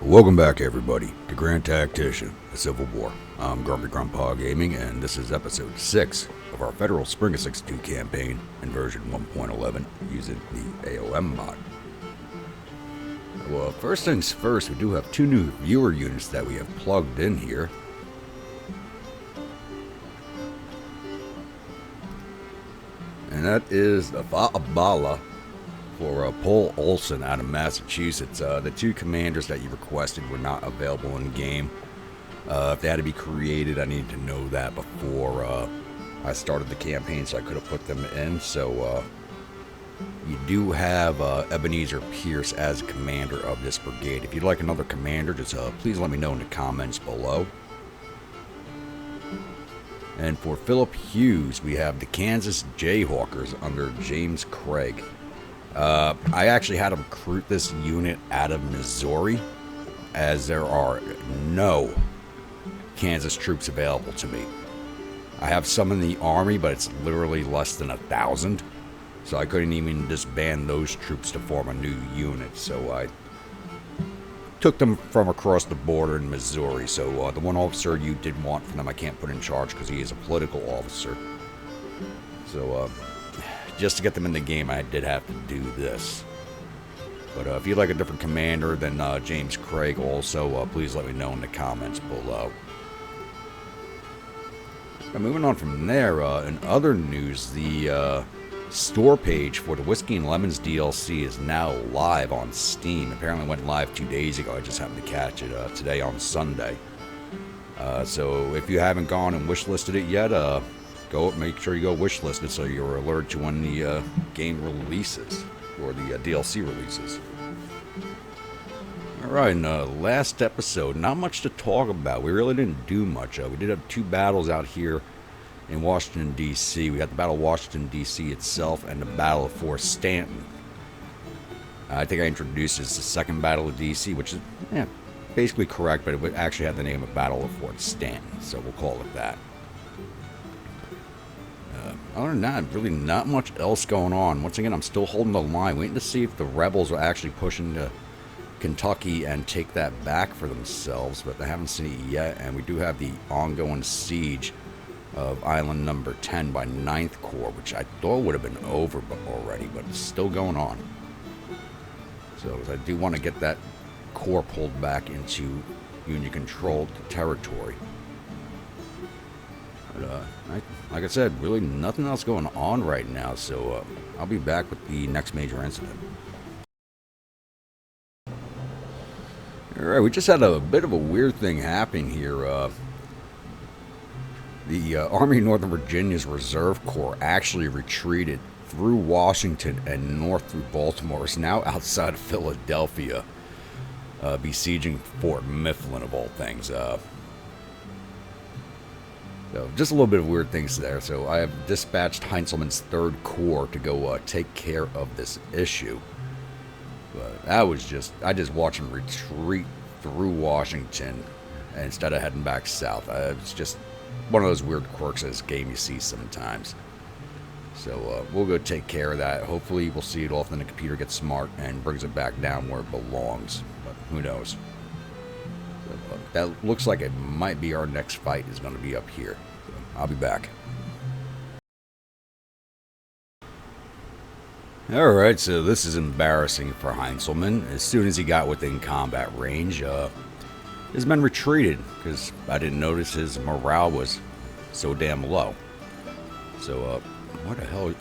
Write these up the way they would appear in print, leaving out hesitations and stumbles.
Welcome back, everybody, to Grand Tactician, The Civil War. I'm Grumpy Grandpa Gaming, and this is episode 6 of our Federal Spring of 62 campaign in version 1.11 using the A.O.M Mod. Well, first things first, we do have two new viewer units that we have plugged in here. And that is the Fa'abala for Paul Olson out of Massachusetts. The two commanders that you requested were not available in game. If they had to be created, I needed to know that before I started the campaign, so I could have put them in. So you do have Ebenezer Pierce as commander of this brigade. If you'd like another commander, just please let me know in the comments below. And for Philip Hughes, we have the Kansas Jayhawkers under James Craig. I actually had to recruit this unit out of Missouri, as there are no Kansas troops available to me. I have some in the Army, but it's literally less than 1,000, so I couldn't even disband those troops to form a new unit, so I took them from across the border in Missouri. So the one officer you did want from them, I can't put in charge because he is a political officer. So just to get them in the game, I did have to do this. But if you'd like a different commander than James Craig also, please let me know in the comments below. Now, moving on from there, in other news, the store page for the Whiskey and Lemons DLC is now live on Steam. Apparently went live 2 days ago. I just happened to catch it today on Sunday. So if you haven't gone and wishlisted it yet, make sure you go wishlist it so you're alerted to when the game releases, or the DLC releases. Alright, in the last episode, not much to talk about. We really didn't do much. We did have two battles out here in Washington, D.C. We had the Battle of Washington, D.C. itself and the Battle of Fort Stanton. I think I introduced this as the second Battle of D.C., which is basically correct, but it actually had the name of Battle of Fort Stanton, so we'll call it that. Other than that, really not much else going on. Once again, I'm still holding the line, waiting to see if the rebels will actually push into Kentucky and take that back for themselves, but I haven't seen it yet. And we do have the ongoing siege of Island Number 10 by 9th Corps, which I thought would have been over already, but it's still going on. So I do want to get that corps pulled back into Union-controlled territory. But, like I said, really nothing else going on right now, so I'll be back with the next major incident. Alright, we just had a bit of a weird thing happen here. The Army of Northern Virginia's Reserve Corps actually retreated through Washington and north through Baltimore. It's now outside of Philadelphia, besieging Fort Mifflin, of all things. So just a little bit of weird things there. So I have dispatched Heintzelman's 3rd Corps to go take care of this issue. But that was I just watched him retreat through Washington instead of heading back south. It's just one of those weird quirks of this game you see sometimes. So we'll go take care of that. Hopefully we'll see it off, then the computer gets smart and brings it back down where it belongs. But who knows? So, that looks like it might be our next fight is going to be up here. So I'll be back. Alright, so this is embarrassing for Heintzelman. As soon as he got within combat range, his men retreated because I didn't notice his morale was so damn low. So, what the hell?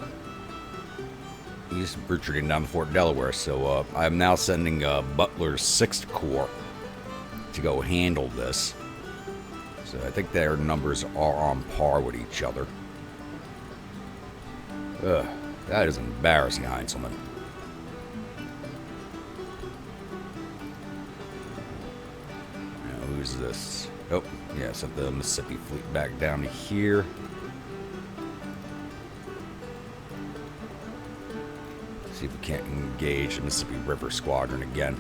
He's retreating down to Fort Delaware. So, I'm now sending Butler's 6th Corps to go handle this. So, I think their numbers are on par with each other. Ugh. That is embarrassing, Heintzelman. Now, who's this? Oh, yeah, sent the Mississippi fleet back down to here. See if we can't engage the Mississippi River Squadron again.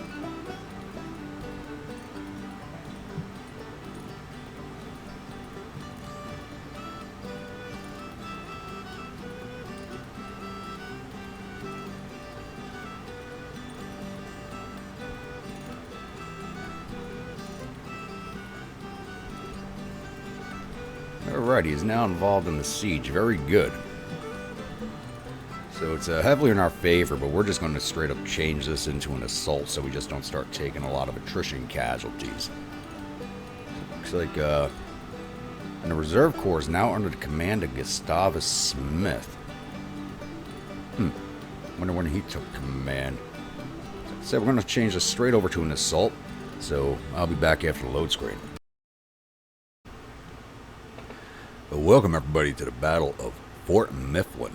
Alright, he's now involved in the siege. Very good. So it's heavily in our favor, but we're just going to straight up change this into an assault so we just don't start taking a lot of attrition casualties. Looks like, and the Reserve Corps is now under the command of Gustavus Smith. Wonder when he took command. So we're going to change this straight over to an assault. So I'll be back after the load screen. Welcome everybody to the Battle of Fort Mifflin.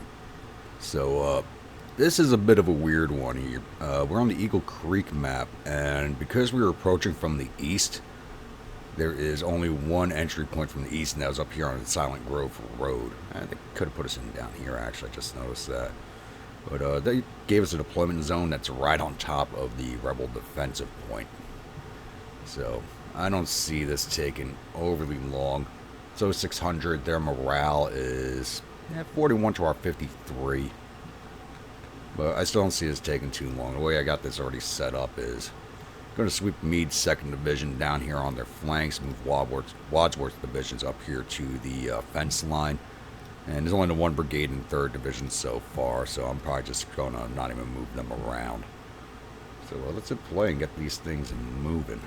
So this is a bit of a weird one here. We're on the Eagle Creek map, and because we were approaching from the east, there is only one entry point from the east, and that was up here on the Silent Grove Road. They could have put us in down here, actually. I just noticed that. But they gave us a deployment zone that's right on top of the rebel defensive point. So I don't see this taking overly long. So 600, their morale is 41 to our 53. But I still don't see this taking too long. The way I got this already set up is I'm going to sweep Meade's 2nd Division down here on their flanks, move Wadsworth's divisions up here to the fence line. And there's only the 1 brigade and 3rd Division so far, so I'm probably just going to not even move them around. So let's hit play and get these things moving.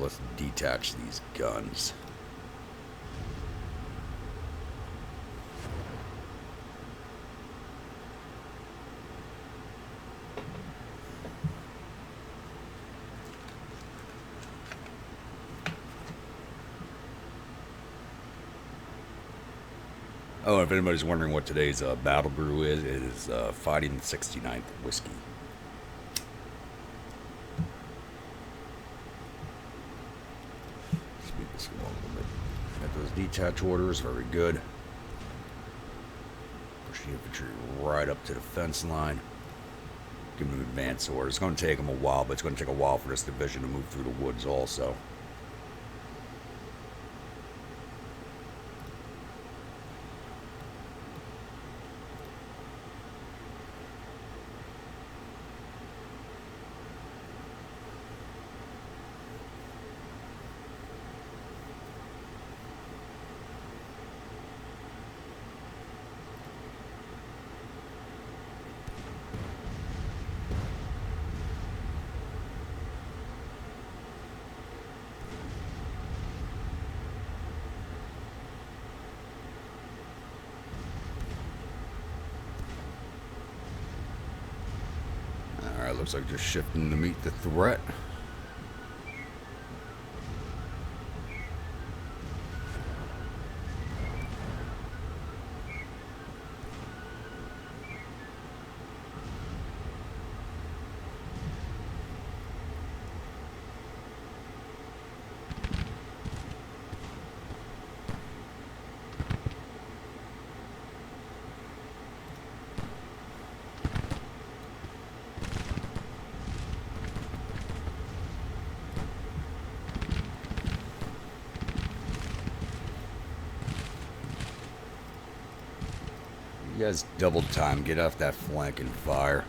Let's detach these guns. Oh, if anybody's wondering what today's battle brew is, it is Fighting 69th Whiskey. Those detach orders, very good. Push the infantry right up to the fence line. Give them advance orders. It's going to take them a while, but it's going to take a while for this division to move through the woods also. Alright, looks like just shifting to meet the threat. You guys double time, get off that flank and fire.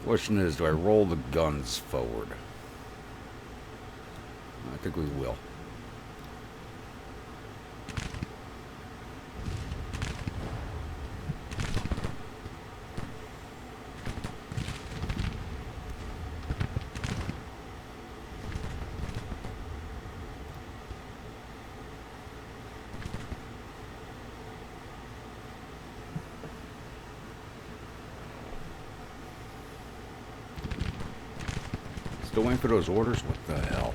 Question is, do I roll the guns forward? I think we will. Still waiting for those orders? What the hell?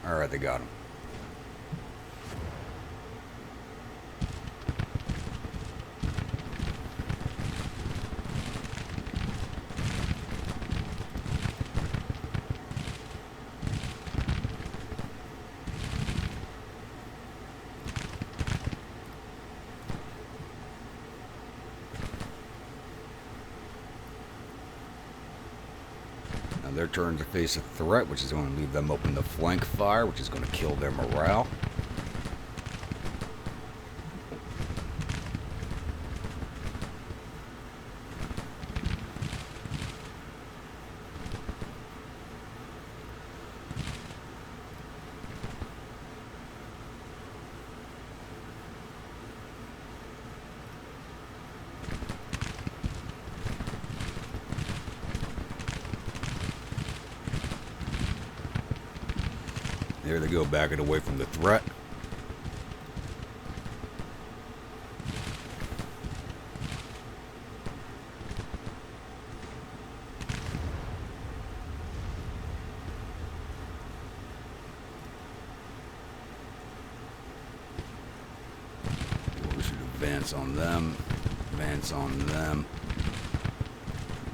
Alright, they got him. Now their turn to face a threat, which is going to leave them open to flank fire, which is going to kill their morale. There they go, backing away from the threat. We should advance on them, advance on them,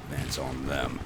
advance on them.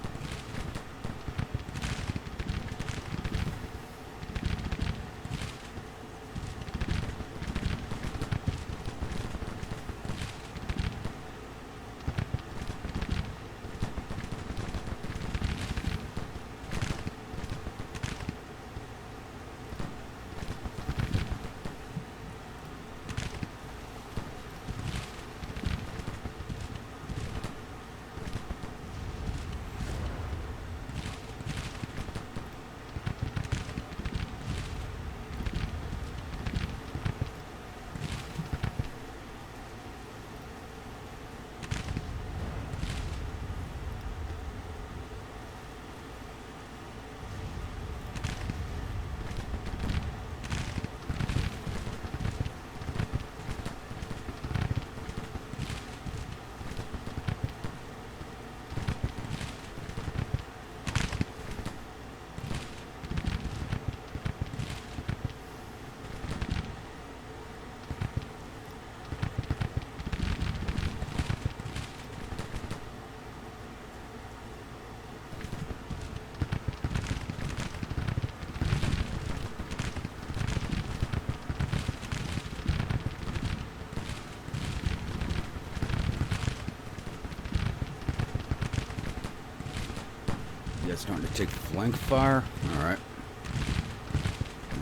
Starting to take flank fire. Alright.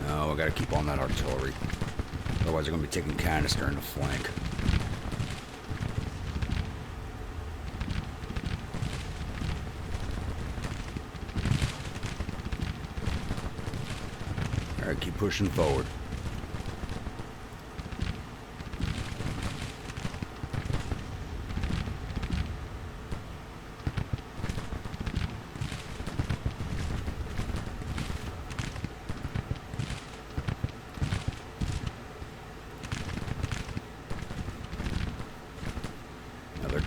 No, I gotta keep on that artillery. Otherwise they're gonna be taking canister in the flank. Alright, keep pushing forward.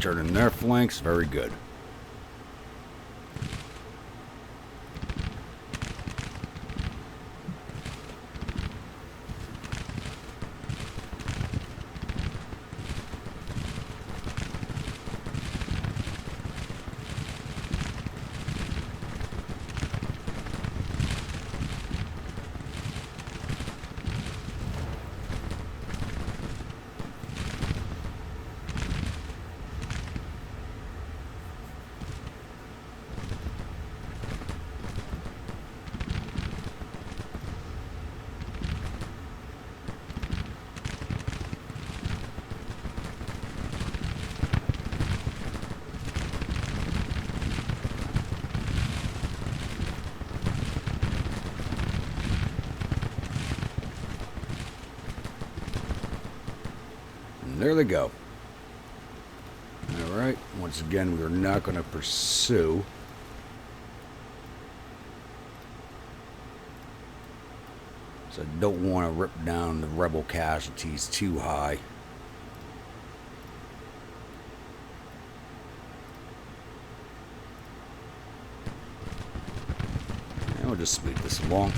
Turning their flanks, very good. There they go. Alright, once again, we are not going to pursue. So I don't want to rip down the rebel casualties too high. And we'll just speed this along.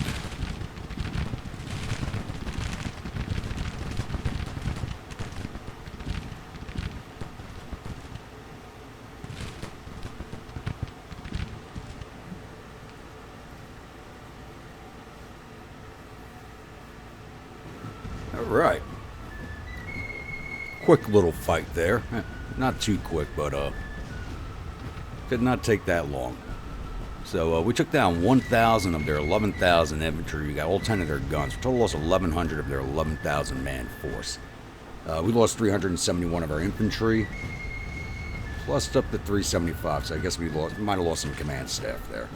Alright. Quick little fight there. Not too quick, but did not take that long. So we took down 1,000 of their 11,000 infantry. We got all 10 of their guns. Total loss of 1,100 of their 11,000 man force. We lost 371 of our infantry. Plus up to 375, so I guess we might have lost some command staff there.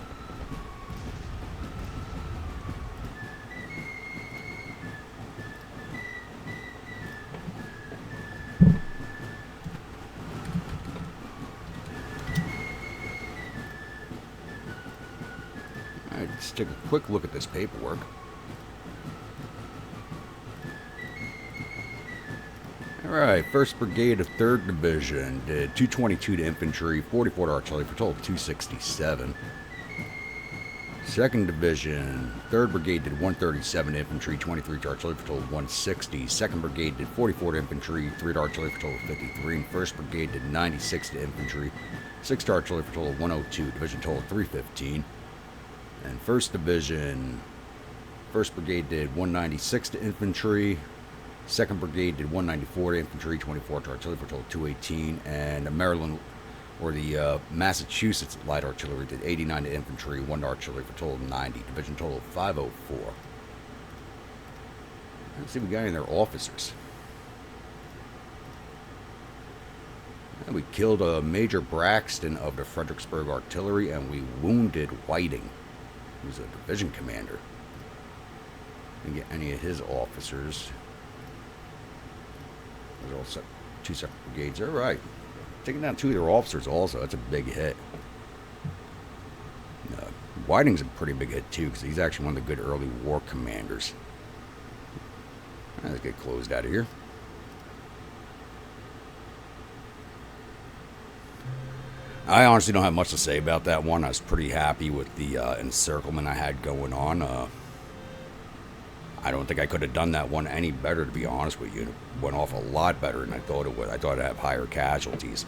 Alright, let's take a quick look at this paperwork. Alright, 1st Brigade of 3rd Division did 222 to infantry, 44 to artillery, for a total of 267. 2nd Division, 3rd Brigade did 137 to infantry, 23 to artillery, for a total of 160. 2nd Brigade did 44 to infantry, 3 to artillery, for a total of 53. And 1st Brigade did 96 to infantry, 6 to artillery, for a total of 102. Division total of 315. And 1st Division, 1st Brigade did 196 to infantry, 2nd Brigade did 194 to infantry, 24 to artillery, for a total of 218. And the Maryland, or the Massachusetts light artillery did 89 to infantry, 1 to artillery, for a total of 90. Division total of 504. Let's see if we got any of their officers. And we killed Major Braxton of the Fredericksburg Artillery, and we wounded Whiting, who's a division commander. Didn't get any of his officers. Those are all two separate brigades. All right. Taking down 2 of their officers also. That's a big hit. Whiting's a pretty big hit too, because he's actually one of the good early war commanders. Let's get closed out of here. I honestly don't have much to say about that one. I was pretty happy with the encirclement I had going on. I don't think I could have done that one any better, to be honest with you. It went off a lot better than I thought it would. I thought I'd have higher casualties.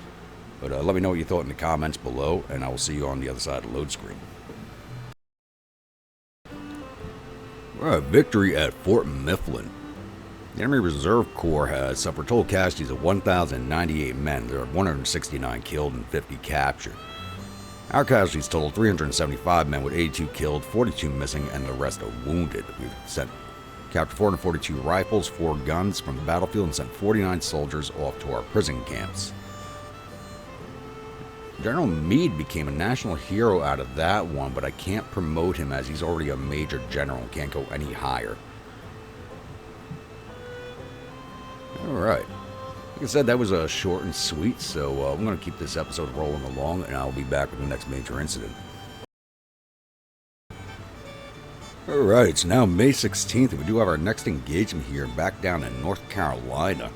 But let me know what you thought in the comments below, and I will see you on the other side of the load screen. Alright, victory at Fort Mifflin. The Enemy Reserve Corps has suffered total casualties of 1,098 men. There are 169 killed and 50 captured. Our casualties total 375 men with 82 killed, 42 missing, and the rest are wounded. We've captured 442 rifles, 4 guns from the battlefield, and sent 49 soldiers off to our prison camps. General Meade became a national hero out of that one, but I can't promote him as he's already a major general and can't go any higher. Alright. Like I said, that was short and sweet, so I'm going to keep this episode rolling along, and I'll be back with the next major incident. Alright, it's now May 16th, and we do have our next engagement here back down in North Carolina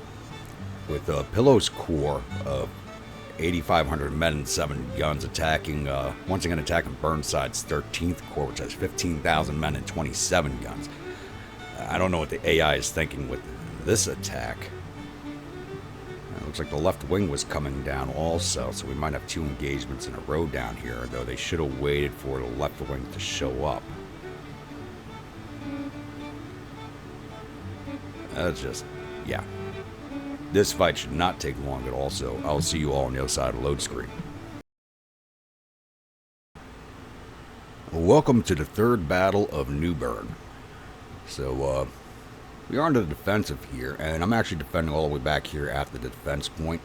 with Pillow's Corps of 8,500 men and 7 guns attacking, once again attacking Burnside's 13th Corps, which has 15,000 men and 27 guns. I don't know what the AI is thinking with this attack. It looks like the left wing was coming down also, so we might have 2 engagements in a row down here, though they should have waited for the left wing to show up. Yeah. This fight should not take long at all, so I'll see you all on the other side of the load screen. Welcome to the 3rd Battle of New Bern. So, we are on the defensive here, and I'm actually defending all the way back here at the defense point,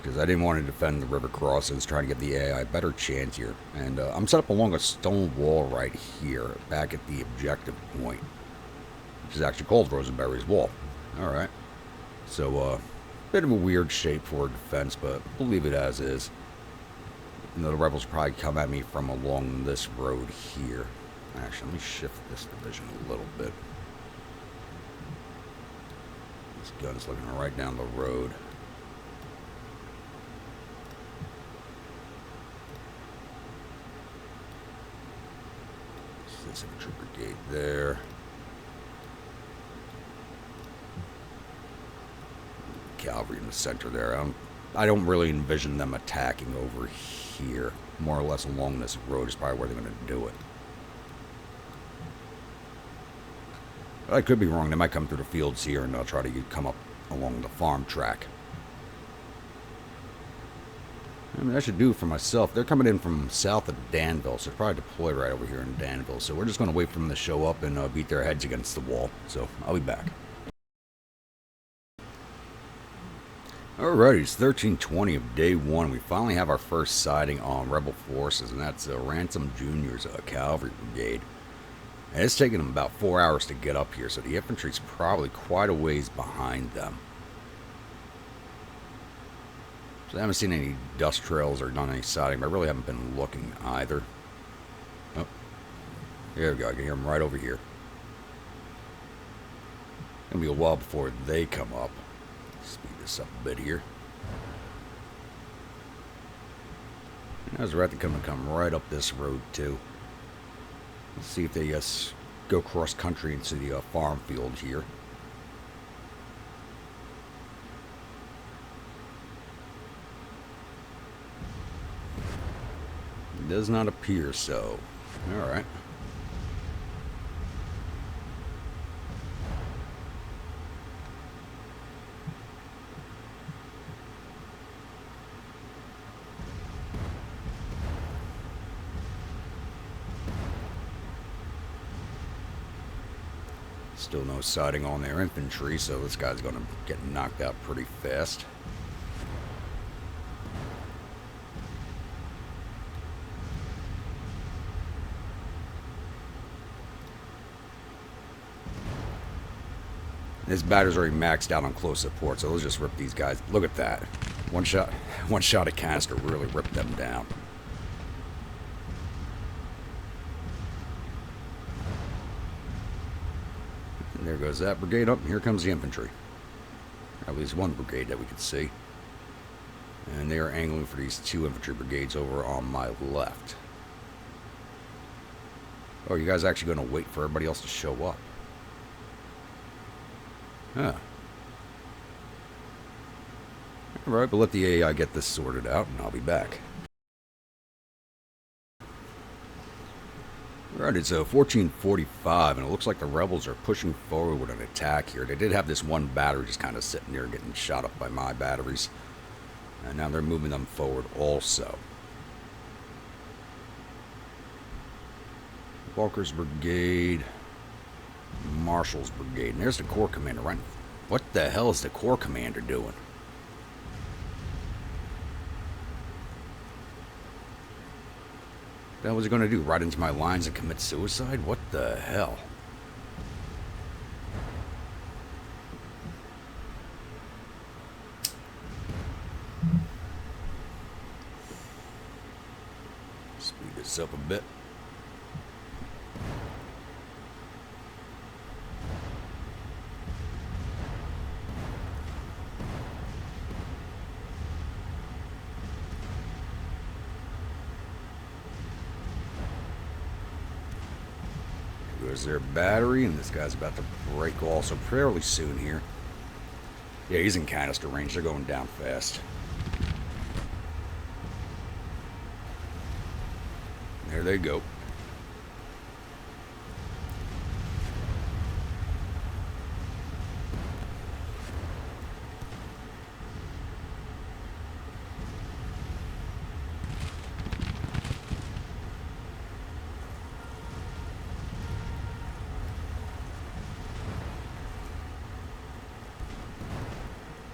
because I didn't want to defend the river crossings, trying to give the AI a better chance here. And I'm set up along a stone wall right here, back at the objective point, which is actually called Rosenberry's Wall. Alright. So, bit of a weird shape for defense, but we'll leave it as is. You know, the rebels probably come at me from along this road here. Actually, let me shift this division a little bit. This gun's looking right down the road. This infantry brigade there. Cavalry in the center there. I don't really envision them attacking over here. More or less along this road is probably where they're going to do it. But I could be wrong. They might come through the fields here, and they'll try to come up along the farm track. I mean, that should do it for myself. They're coming in from south of Danville, so they're probably deployed right over here in Danville. So we're just going to wait for them to show up and beat their heads against the wall. So I'll be back. Alrighty, it's 13:20 of day one. We finally have our first sighting on Rebel forces, and that's Ransom Jr.'s Cavalry Brigade. And it's taken them about 4 hours to get up here, so the infantry's probably quite a ways behind them. So I haven't seen any dust trails or done any sighting, but I really haven't been looking either. Oh, there we go. I can hear them right over here. It's going to be a while before they come up. Speed this up a bit here. As we're at to come right up this road too. Let's see if they go cross country into the farm field here. It does not appear so. All right. Still no sighting on their infantry, so this guy's going to get knocked out pretty fast. This batter's already maxed out on close support, so let's just rip these guys. Look at that. One shot of canister really ripped them down. And there goes that brigade up, and here comes the infantry. At least one brigade that we can see. And they are angling for these two infantry brigades over on my left. Oh, you guys actually going to wait for everybody else to show up? Huh. Alright, but let the AI get this sorted out, and I'll be back. Alright, it's 14:45, and it looks like the rebels are pushing forward with an attack here. They did have this one battery just kind of sitting there getting shot up by my batteries. And now they're moving them forward also. Walker's Brigade, Marshall's Brigade. And there's the Corps Commander, right? What the hell is the Corps Commander doing? What was he going to do? Ride into my lines and commit suicide? What the hell? Speed this up a bit. There's their battery, and this guy's about to break also fairly soon here. Yeah, he's in canister range. They're going down fast. There they go.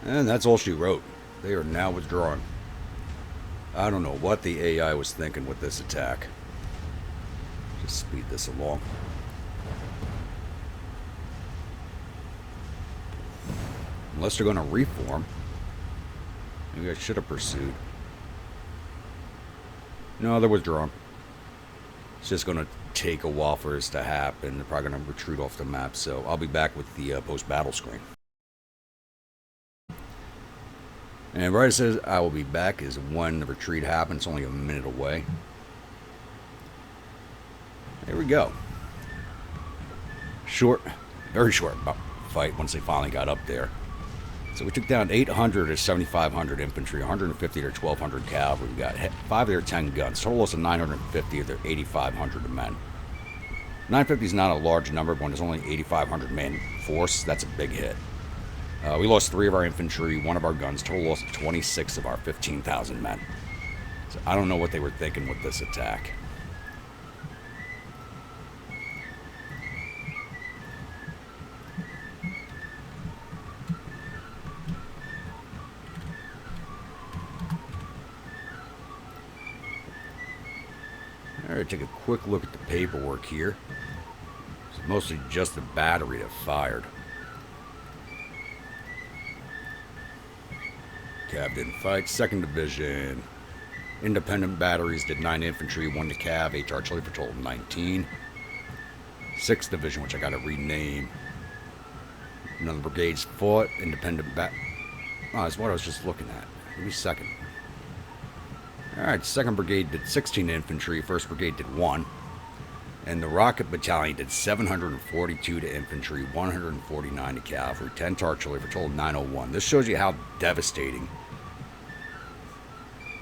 And that's all she wrote. They are now withdrawing. I don't know what the AI was thinking with this attack. Just speed this along. Unless they're going to reform. Maybe I should have pursued. No, they're withdrawing. It's just going to take a while for this to happen. They're probably going to retreat off the map. So I'll be back with the post-battle screen. And right, it says I will be back is when the retreat happens. It's only a minute away. There we go. Short, very short fight once they finally got up there. So we took down 800 to 7,500 infantry, 150 to 1,200 cavalry. We got 5 of their 10 guns. Total loss of 950 of their 8,500 men. 950 is not a large number, but when it's only 8,500 man force, that's a big hit. We lost 3 of our infantry, 1 of our guns, total loss of 26 of our 15,000 men. So I don't know what they were thinking with this attack. Alright, take a quick look at the paperwork here. It's mostly just the battery that fired. Cav didn't fight. 2nd Division. Independent batteries did 9 infantry, 1 to Cav, 8 artillery for a total of 19. 6th Division, which I gotta rename. None of the brigades fought. Independent oh, that's what I was just looking at. Give me a second. Alright, 2nd Brigade did 16 infantry, 1st Brigade did 1. And the Rocket Battalion did 742 to infantry, 149 to cavalry, 10 to artillery for a total of 901. This shows you how devastating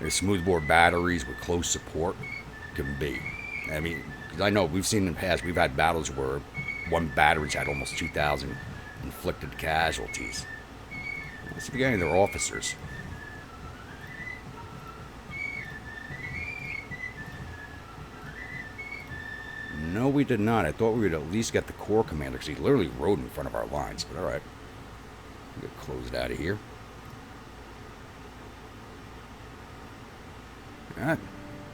smoothbore batteries with close support can be. I mean, because I know we've seen in the past, we've had battles where one battery's had almost 2,000 inflicted casualties. Let's see if we got any of their officers. No, we did not. I thought we would at least get the Corps commander, because he literally rode in front of our lines. But alright. We'll get closed out of here.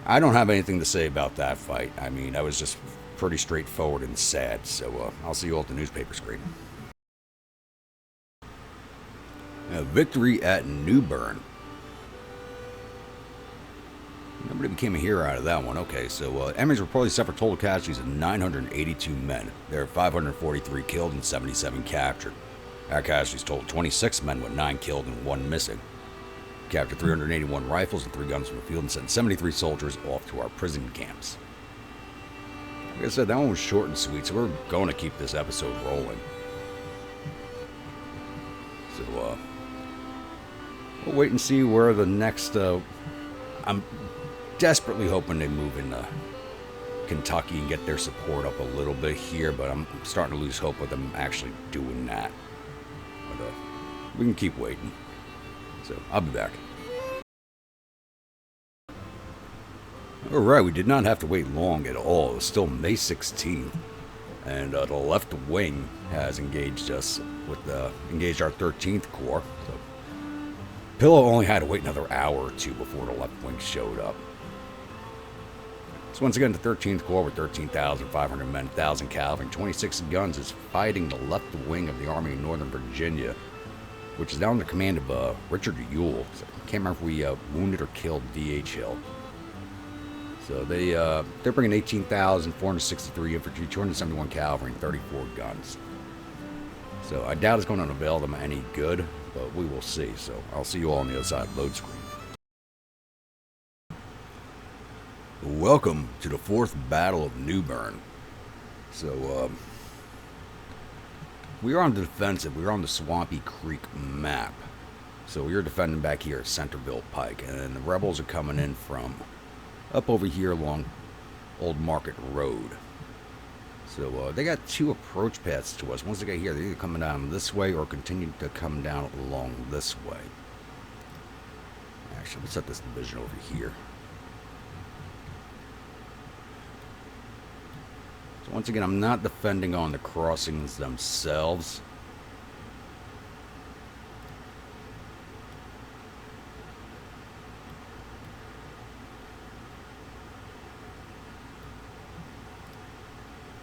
I don't have anything to say about that fight. I mean, that was just pretty straightforward and sad. So I'll see you all at the newspaper screen. Victory at New Bern. Nobody became a hero out of that one. Okay, so enemies reportedly suffered total casualties of 982 men. There are 543 killed and 77 captured. Our casualties totaled 26 men with 9 killed and 1 missing. Captured 381 rifles and 3 guns from the field and sent 73 soldiers off to our prison camps. Like I said, that one was short and sweet, so we're going to keep this episode rolling. So, we'll wait and see where the next, I'm desperately hoping they move into Kentucky and get their support up a little bit here, but I'm starting to lose hope with them actually doing that. But we can keep waiting. So I'll be back. Alright, we did not have to wait long at all. It was still May 16th. And the left wing has engaged us with engaged our 13th Corps. So Pillow only had to wait another hour or 2 before the left wing showed up. So once again, the 13th Corps with 13,500 men, 1,000 cavalry, and 26 guns is fighting the left wing of the Army of Northern Virginia, which is now under the command of Richard Ewell. So I can't remember if we wounded or killed D.H. Hill. So they're bringing 18,463 infantry, 271 cavalry, and 34 guns. So I doubt it's going to avail them any good, but we will see. So I'll see you all on the other side of the load screen. Welcome to the 4th Battle of New Bern. So, we are on the defensive. We are on the Swampy Creek map. So we are defending back here at Centerville Pike. And then the rebels are coming in from up over here along Old Market Road. So they got 2 approach paths to us. Once they get here, they're either coming down this way or continue to come down along this way. Actually, let's set this division over here. So once again, I'm not defending on the crossings themselves.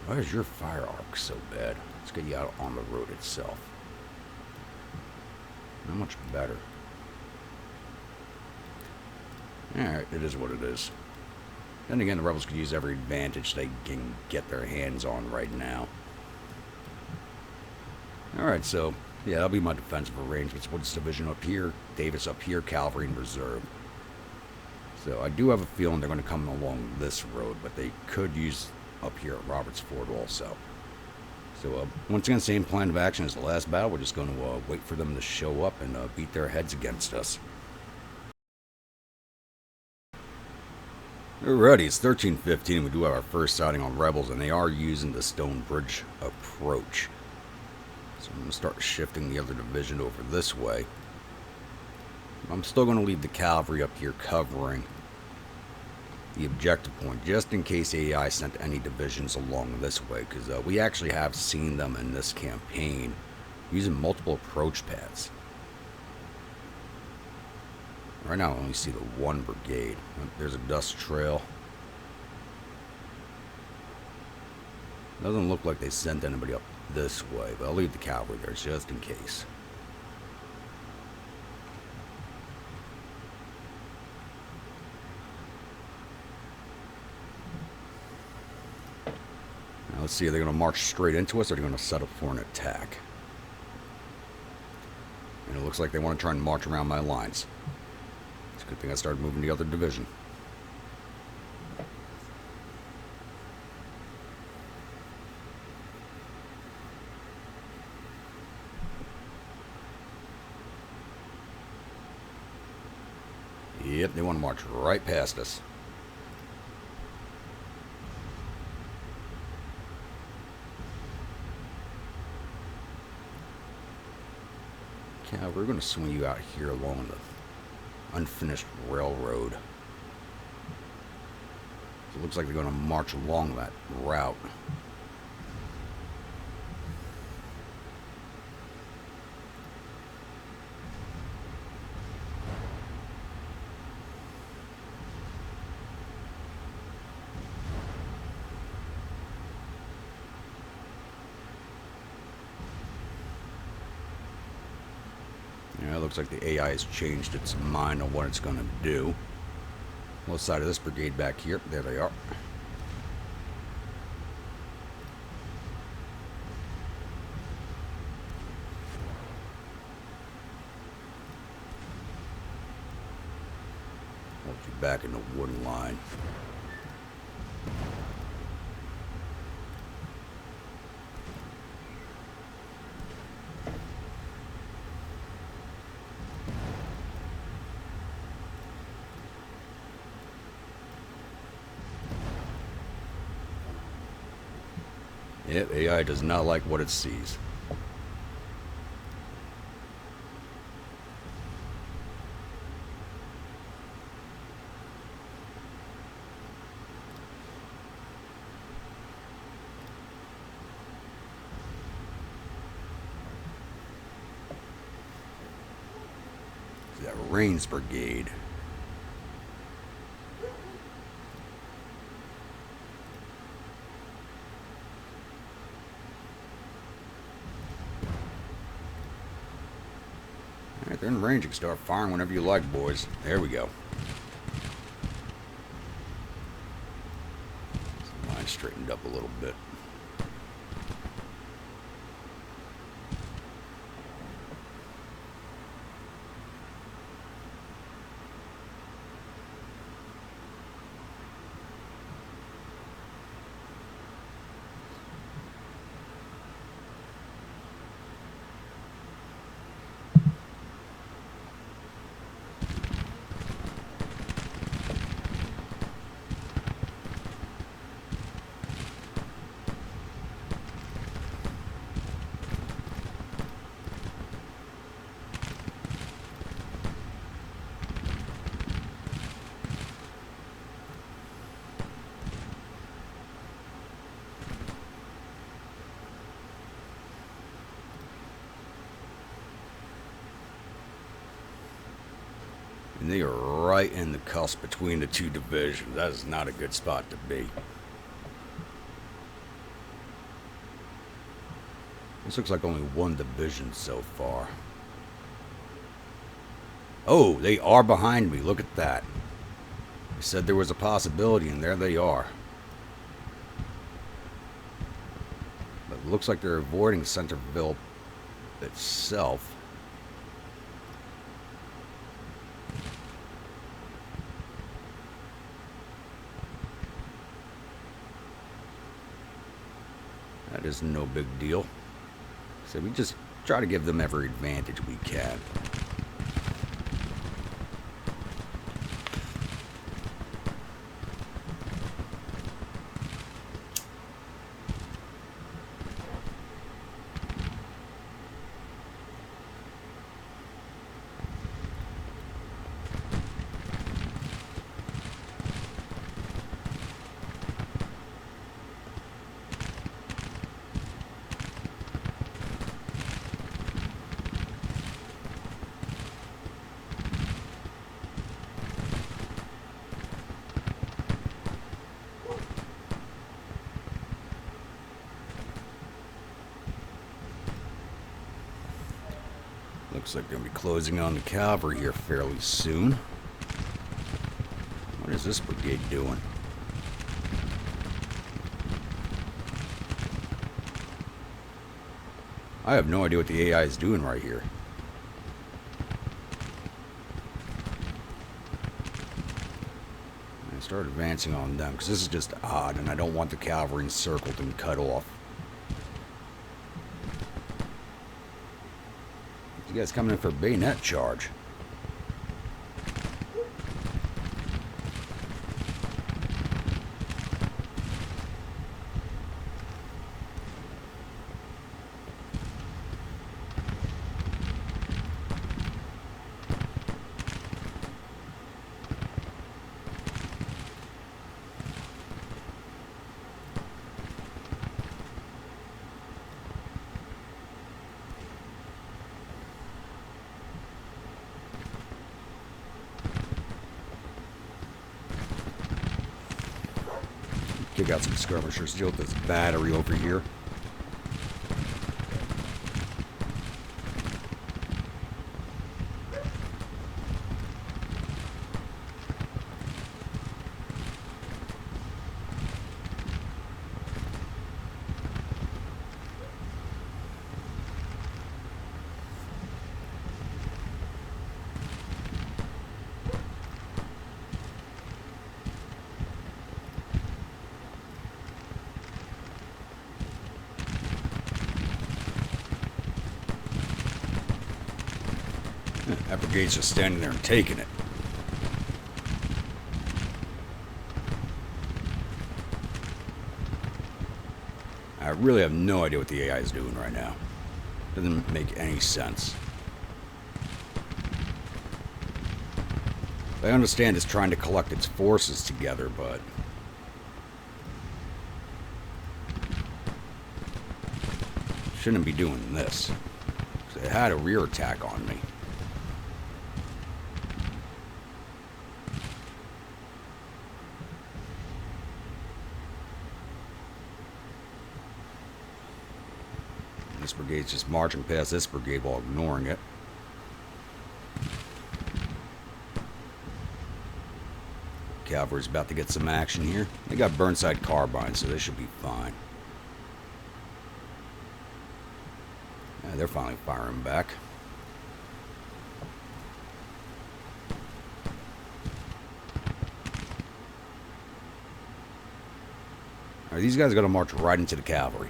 Why is your fire arc so bad? Let's get you out on the road itself. Not much better. Alright, it is what it is. Then again, the rebels could use every advantage they can get their hands on right now. Alright, so, yeah, that'll be my defensive arrangements. Woods Division up here, Davis up here, Cavalry in reserve. So I do have a feeling they're going to come along this road, but they could use up here at Roberts Ford also. So once again, same plan of action as the last battle. We're just going to wait for them to show up and beat their heads against us. Alrighty, it's 13:15. We do have our first sighting on rebels, and they are using the stone bridge approach. So I'm going to start shifting the other division over this way. I'm still going to leave the cavalry up here covering the objective point, just in case AI sent any divisions along this way, because we actually have seen them in this campaign using multiple approach paths. Right now I only see the one brigade. There's a dust trail. Doesn't look like they sent anybody up this way, but I'll leave the cavalry there just in case. Now let's see, are they going to march straight into us, or are they going to set up for an attack? And it looks like they want to try and march around my lines. It's a good thing I started moving the other division. Yep, they want to march right past us. Yeah, we're going to swing you out here along the unfinished railroad. It looks like they're going to march along that route. Yeah, it looks like the AI has changed its mind on what it's going to do. Left side of this brigade back here. There they are. Hold you back in the wooden line. Yep, AI does not like what it sees. See that Rains Brigade. Alright, they're in range. You can start firing whenever you like, boys. There we go. Line straightened up a little bit. And they are right in the cusp between the two divisions. That is not a good spot to be. This looks like only one division so far. Oh, they are behind me. Look at that. I said there was a possibility, and there they are. But it looks like they're avoiding Centerville itself. That is no big deal. So we just try to give them every advantage we can. Looks like they're going to be closing on the cavalry here fairly soon. What is this brigade doing? I have no idea what the AI is doing right here. I start advancing on them because this is just odd, and I don't want the cavalry encircled and cut off. You guys coming in for a bayonet charge? Kick out some skirmishers, deal with this battery over here. That brigade's just standing there and taking it. I really have no idea what the AI is doing right now. Doesn't make any sense. I understand it's trying to collect its forces together, but shouldn't be doing this. It had a rear attack on me. This brigade's just marching past this brigade while ignoring it. Cavalry's about to get some action here. They got Burnside carbines, so they should be fine. Yeah, they're finally firing back. Alright, these guys are going to march right into the cavalry.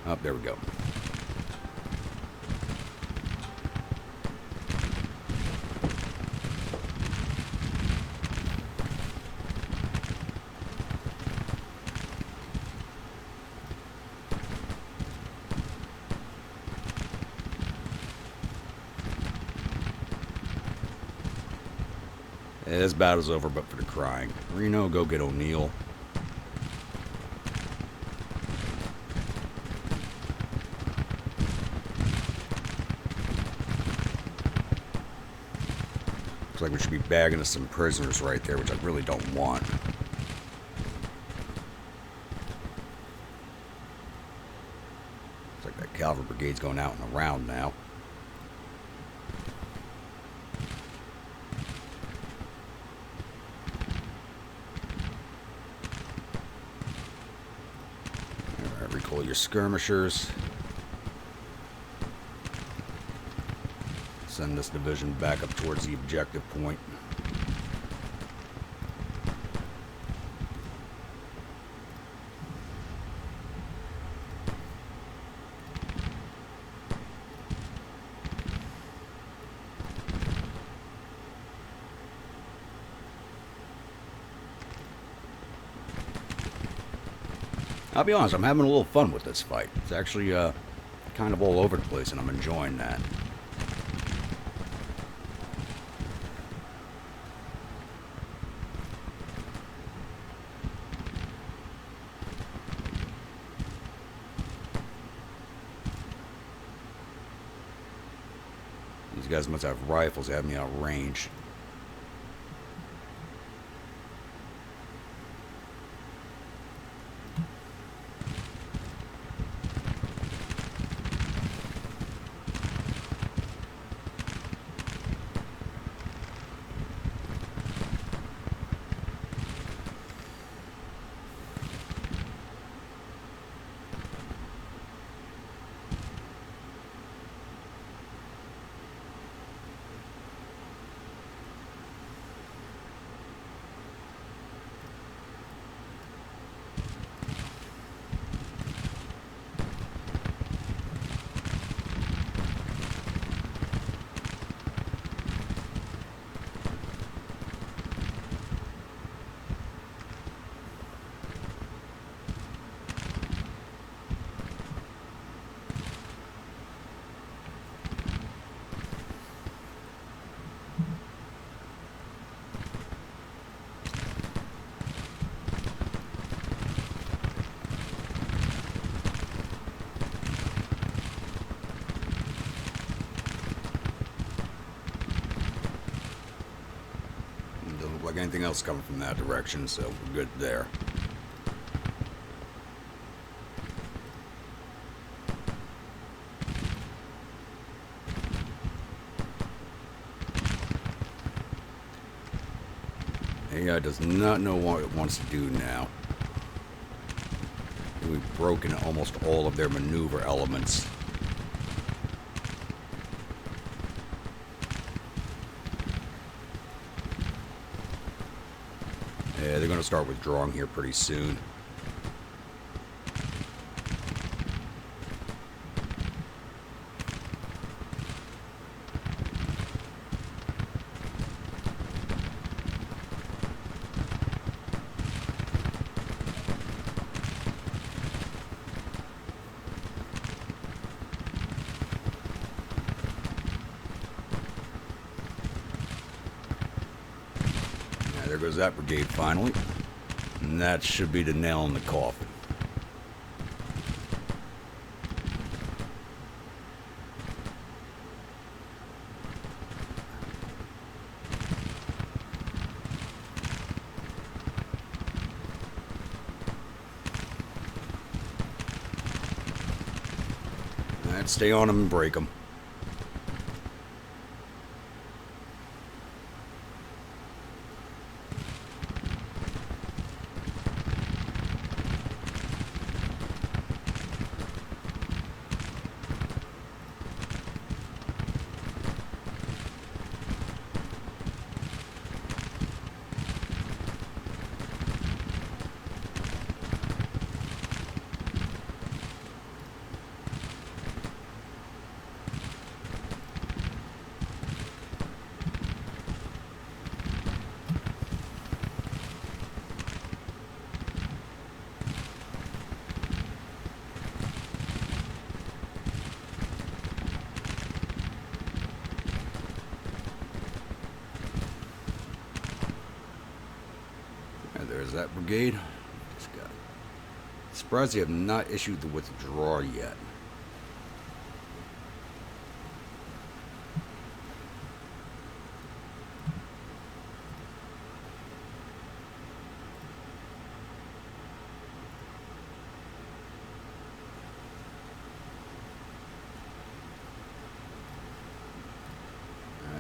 Oh, there we go. Yeah, this battle's over, but for the crying. Reno, go get O'Neill. Looks like we should be bagging us some prisoners right there, which I really don't want. Looks like that cavalry brigade's going out and around now. Alright, recall your skirmishers. Send this division back up towards the objective point. I'll be honest, I'm having a little fun with this fight. It's actually kind of all over the place, and I'm enjoying that. These guys must have rifles that have me out of range. Look like anything else coming from that direction, so we're good there. AI does not know what it wants to do now. We've broken almost all of their maneuver elements. Yeah, they're going to start withdrawing here pretty soon. There goes that brigade finally. And that should be the nail in the coffin. Alright, stay on them and break them. There's that brigade. Surprised they have not issued the withdraw yet.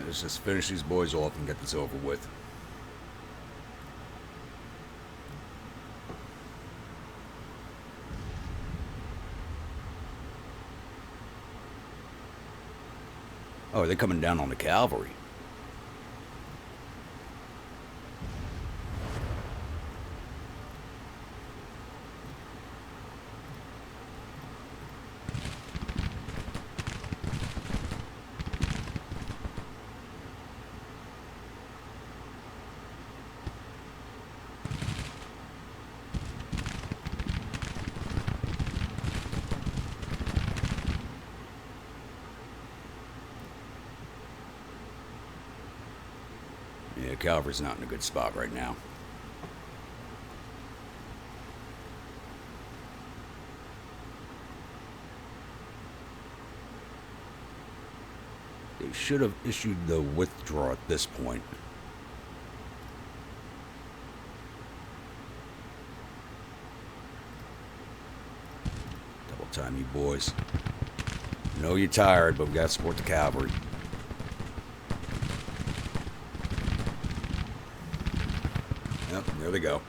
Let's just finish these boys off and get this over with. Oh, are they coming down on the cavalry? Yeah, cavalry's not in a good spot right now. They should have issued the withdraw at this point. Double time, you boys. I know you're tired, but we gotta support the cavalry. Yep, there they go.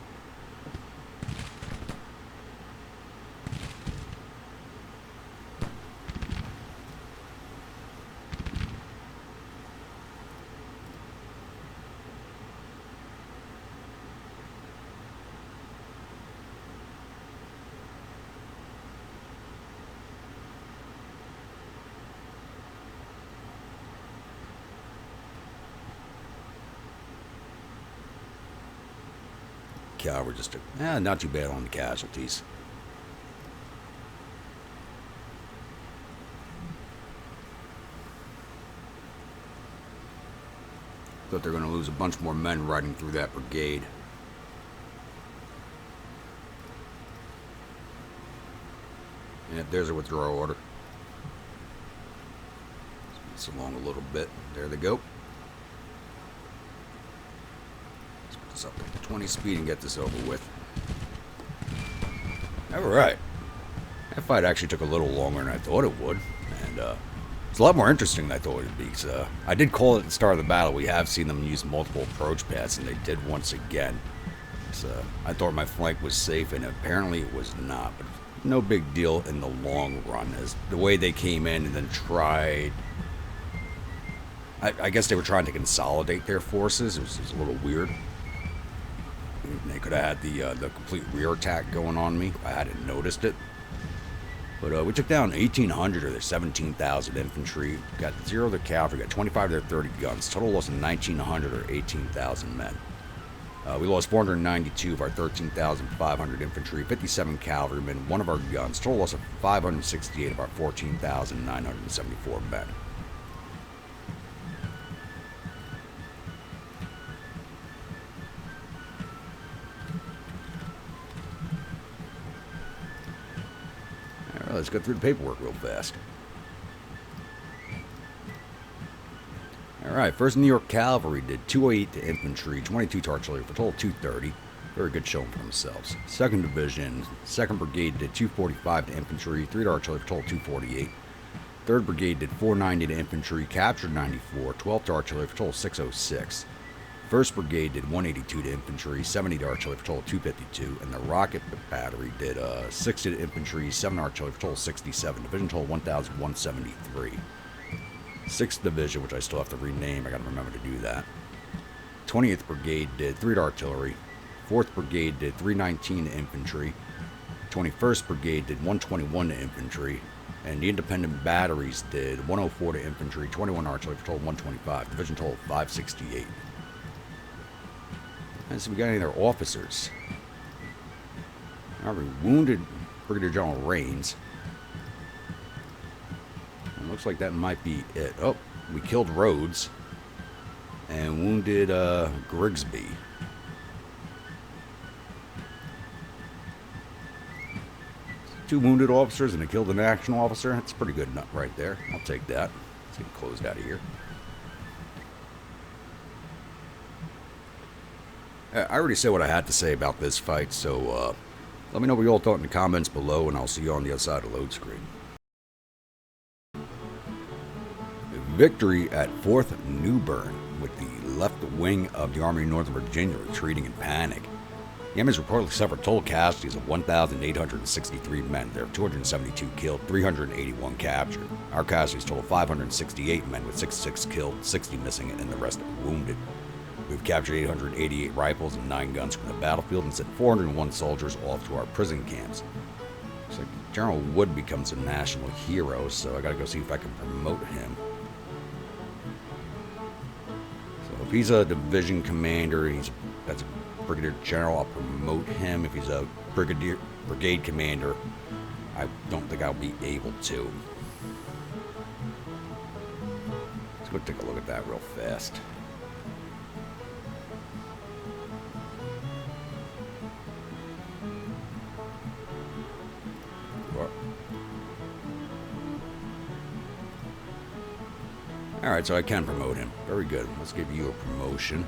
Cavalry just took, not too bad on the casualties. Thought they're going to lose a bunch more men riding through that brigade. Yep, there's a withdrawal order. It's along a little bit. There they go. this up to 20 speed and get this over with. Alright. That fight actually took a little longer than I thought it would. And it's a lot more interesting than I thought it would be. So, I did call it at the start of the battle. We have seen them use multiple approach paths, and they did once again. So, I thought my flank was safe, and apparently it was not. But no big deal in the long run. As the way they came in and then tried... I guess they were trying to consolidate their forces. It was a little weird. They could have had the complete rear attack going on me. I hadn't noticed it. But we took down 1,800 of their 17,000 infantry. Got 0 of their cavalry. Got 25 of their 30 guns. Total loss of 1,900 or 18,000 men. We lost 492 of our 13,500 infantry, 57 cavalrymen, 1 of our guns. Total loss of 568 of our 14,974 men. Alright, let's go through the paperwork real fast. Alright, 1st New York Cavalry did 208 to infantry, 22 to artillery for a total of 230. Very good showing for themselves. 2nd Division, 2nd Brigade did 245 to infantry, 3 to artillery for a total of 248. 3rd Brigade did 490 to infantry, captured 94, 12 to artillery for a total of 606. 1st Brigade did 182 to infantry, 70 to artillery for a total of 252, and the Rocket Battery did 60 to infantry, 7 to artillery for a total of 67. Division total 1,173. 6th Division, which I still have to rename, I gotta remember to do that. 20th Brigade did 3 to artillery, 4th Brigade did 319 to infantry, 21st Brigade did 121 to infantry, and the independent batteries did 104 to infantry, 21 artillery for a total of 125. Division total 568. And so we got any of their officers. Now we wounded Brigadier General Rains. And looks like that might be it. Oh, we killed Rhodes. And wounded Grigsby. Two wounded officers and they killed an action officer. That's a pretty good nut right there. I'll take that. Let's get closed out of here. I already said what I had to say about this fight, so let me know what you all thought in the comments below, and I'll see you on the other side of the load screen. Victory at 4th New Bern, with the left wing of the Army of Northern Virginia retreating in panic. The enemies reportedly suffered total casualties of 1,863 men. There were 272 killed, 381 captured. Our casualties total 568 men, with 66 killed, 60 missing, and the rest wounded. We've captured 888 rifles and 9 guns from the battlefield and sent 401 soldiers off to our prison camps. Looks like General Wood becomes a national hero, so I gotta go see if I can promote him. So if he's a division commander, that's a brigadier general, I'll promote him. If he's a brigade commander, I don't think I'll be able to. Let's go take a look at that real fast. Alright, so I can promote him. Very good. Let's give you a promotion.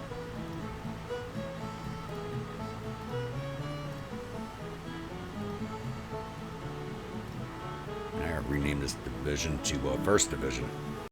And I rename this division to 1st Division.